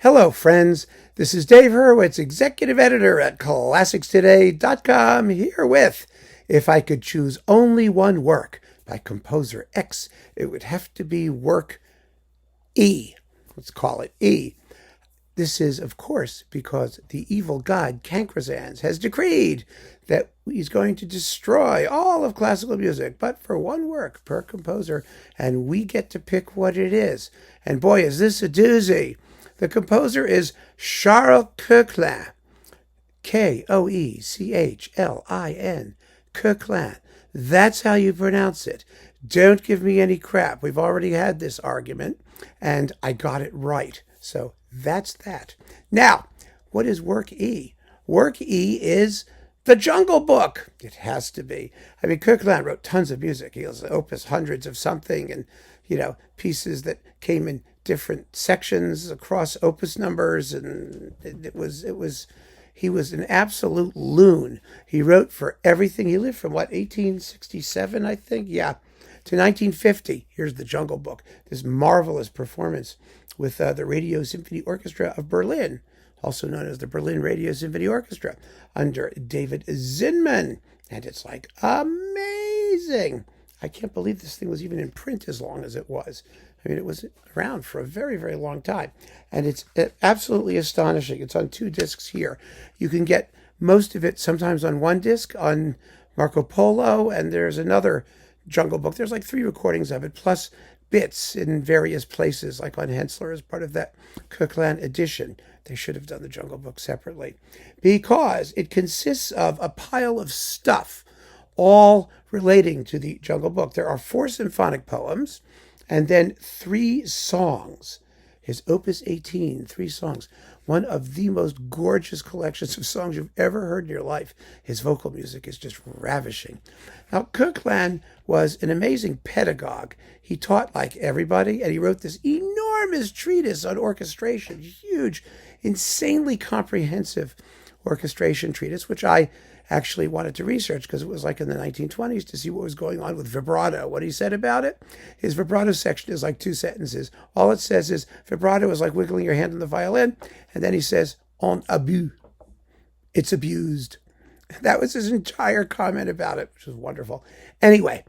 Hello, friends. This is Dave Hurwitz, executive editor at ClassicsToday.com, here with If I Could Choose Only One Work by composer X, it would have to be work E. Let's call it E. This is, of course, because the evil god Cancrozans has decreed that he's going to destroy all of classical music, but for one work per composer, and we get to pick what it is. And boy, is this a doozy. The composer is Charles KOECHLIN, Koechlin, KOECHLIN. That's how you pronounce it. Don't give me any crap. We've already had this argument, and I got it right. So that's that. Now, what is Work E? Work E is the Jungle Book. It has to be. I mean, KOECHLIN wrote tons of music. He has opus hundreds of something, and pieces that came in different sections across opus numbers, and he was an absolute loon. He wrote for everything. He lived from 1867, I think, to 1950. Here's the Jungle Book, this marvelous performance with the Radio Symphony Orchestra of Berlin, also known as the Berlin Radio Symphony Orchestra, under David Zinman, and it's like amazing. I can't believe this thing was even in print as long as it was. I mean, it was around for a very, very long time. And it's absolutely astonishing. It's on 2 discs here. You can get most of it sometimes on 1 disc on Marco Polo, and there's another Jungle Book. There's like 3 recordings of it, plus bits in various places, like on Hensler as part of that KOECHLIN edition. They should have done the Jungle Book separately, because it consists of a pile of stuff, all relating to the Jungle Book. There are 4 symphonic poems, and then 3 songs. His Opus 18, 3 songs. One of the most gorgeous collections of songs you've ever heard in your life. His vocal music is just ravishing. Now, KOECHLIN was an amazing pedagogue. He taught like everybody, and he wrote this enormous treatise on orchestration, huge, insanely comprehensive orchestration treatise, which I actually wanted to research because it was like in the 1920s to see what was going on with vibrato. What he said about it, his vibrato section is like 2 sentences. All it says is vibrato is like wiggling your hand on the violin, and then he says on abus, it's abused. That was his entire comment about it, which was wonderful. Anyway,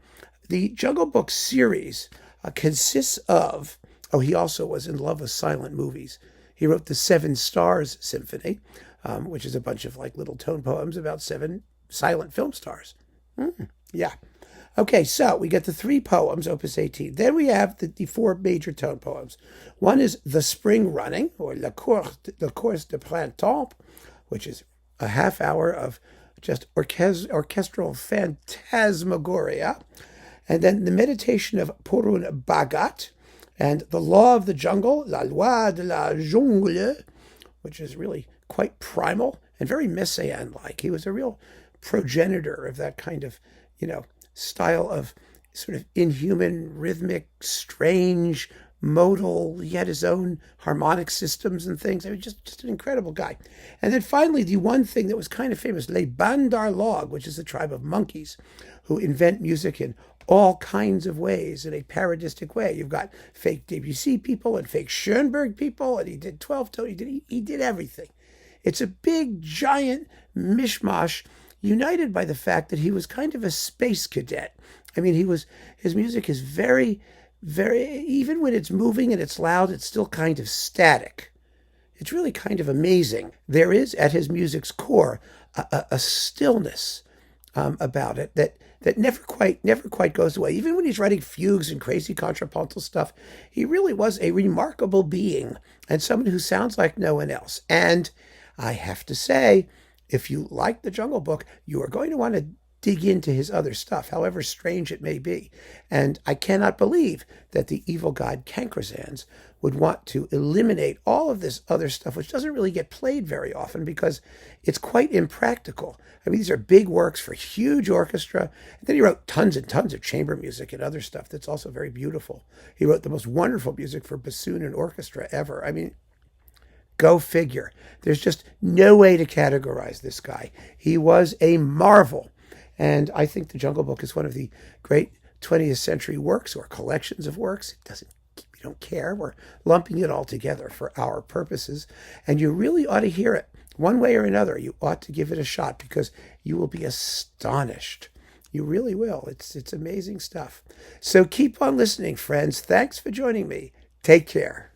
the Jungle Book series consists of, he also was in love with silent movies. He wrote the 7 Stars Symphony, which is a bunch of like little tone poems about 7 silent film stars. Yeah. Okay, so we get the 3 poems, Opus 18. Then we have the 4 major tone poems. One is The Spring Running, or La Course de Printemps, which is a half hour of just orchestral phantasmagoria. And then the Meditation of Purun Bhagat, and The Law of the Jungle, La Loi de la Jungle, which is really quite primal and very Messiaen-like. He was a real progenitor of that kind of, style of sort of inhuman, rhythmic, strange, modal. He had his own harmonic systems and things. I mean, just an incredible guy. And then finally, the one thing that was kind of famous, Les Bandar-Log, which is a tribe of monkeys who invent music in all kinds of ways, in a parodistic way. You've got fake Debussy people and fake Schoenberg people, and he did 12-tone. He did everything. It's a big, giant mishmash, united by the fact that he was kind of a space cadet. I mean, his music is very, very, even when it's moving and it's loud, it's still kind of static. It's really kind of amazing. There is, at his music's core, a stillness about it that never quite goes away. Even when he's writing fugues and crazy contrapuntal stuff, he really was a remarkable being and someone who sounds like no one else. And I have to say, if you like the Jungle Book, you are going to want to dig into his other stuff, however strange it may be. And I cannot believe that the evil god Cancrozans would want to eliminate all of this other stuff, which doesn't really get played very often because it's quite impractical. I mean, these are big works for huge orchestra. And then he wrote tons and tons of chamber music and other stuff that's also very beautiful. He wrote the most wonderful music for bassoon and orchestra ever. I mean, go figure. There's just no way to categorize this guy. He was a marvel. And I think the Jungle Book is one of the great 20th century works or collections of works. It doesn't don't care. We're lumping it all together for our purposes. And you really ought to hear it. One way or another, you ought to give it a shot because you will be astonished. You really will. It's amazing stuff. So keep on listening, friends. Thanks for joining me. Take care.